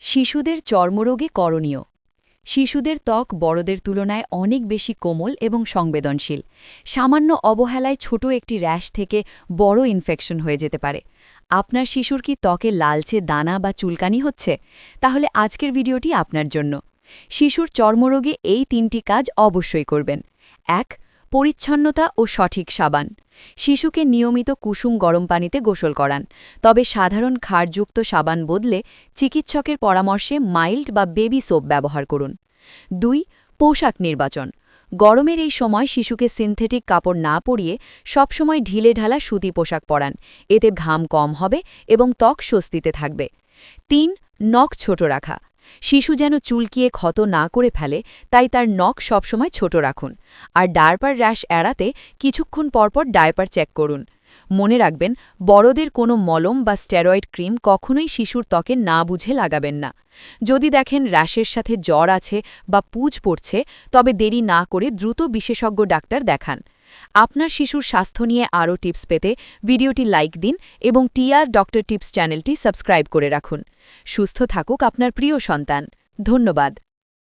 শিশুদের চর্মরোগে করণীয়। শিশুদের ত্বক বড়দের তুলনায় অনেক বেশি কোমল এবং সংবেদনশীল। সামান্য অবহেলায় ছোট একটি র্যাশ থেকে বড় ইনফেকশন হয়ে যেতে পারে। আপনার শিশুর কি ত্বকে লালচে দানা বা চুলকানি হচ্ছে? তাহলে আজকের ভিডিওটি আপনার জন্য। শিশুর চর্মরোগে এই 3টি কাজ অবশ্যই করবেন। ১. পরিচ্ছন্নতা ও সঠিক সাবান। শিশুকে নিয়মিত কুসুম গরম পানিতে গোসল করান, তবে সাধারণ ক্ষারযুক্ত সাবান বদলে চিকিৎসকের পরামর্শে মাইল্ড বা বেবি সোপ ব্যবহার করুন। ২. পোশাক নির্বাচন। গরমের এই সময় শিশুকে সিনথেটিক কাপড় না পরিয়ে সবসময় ঢিলেঢালা সুতি পোশাক পরান, এতে ঘাম কম হবে এবং ত্বক স্বস্তিতে থাকবে। ৩. নখ ছোট রাখা। শিশু যেন চুলকিয়ে ক্ষত না করে ফেলে, তাই তার নখ সবসময় ছোট রাখুন। আর ডায়াপার র্যাশ এড়াতে কিছুক্ষণ পরপর ডায়াপার চেক করুন। মনে রাখবেন, বড়দের কোনো মলম বা স্টেরয়েড ক্রিম কখনোই শিশুর ত্বকে না বুঝে লাগাবেন না। যদি দেখেন র্যাশের সাথে জ্বর আছে বা পুজ পড়ছে, তবে দেরি না করে দ্রুত বিশেষজ্ঞ ডাক্তার দেখান। আপনার শিশুর স্বাস্থ্য নিয়ে আরও টিপস পেতে ভিডিওটি লাইক দিন এবং টিআর ডক্টর টিপস চ্যানেলটি সাবস্ক্রাইব করে রাখুন। সুস্থ থাকুক আপনার প্রিয় সন্তান। ধন্যবাদ।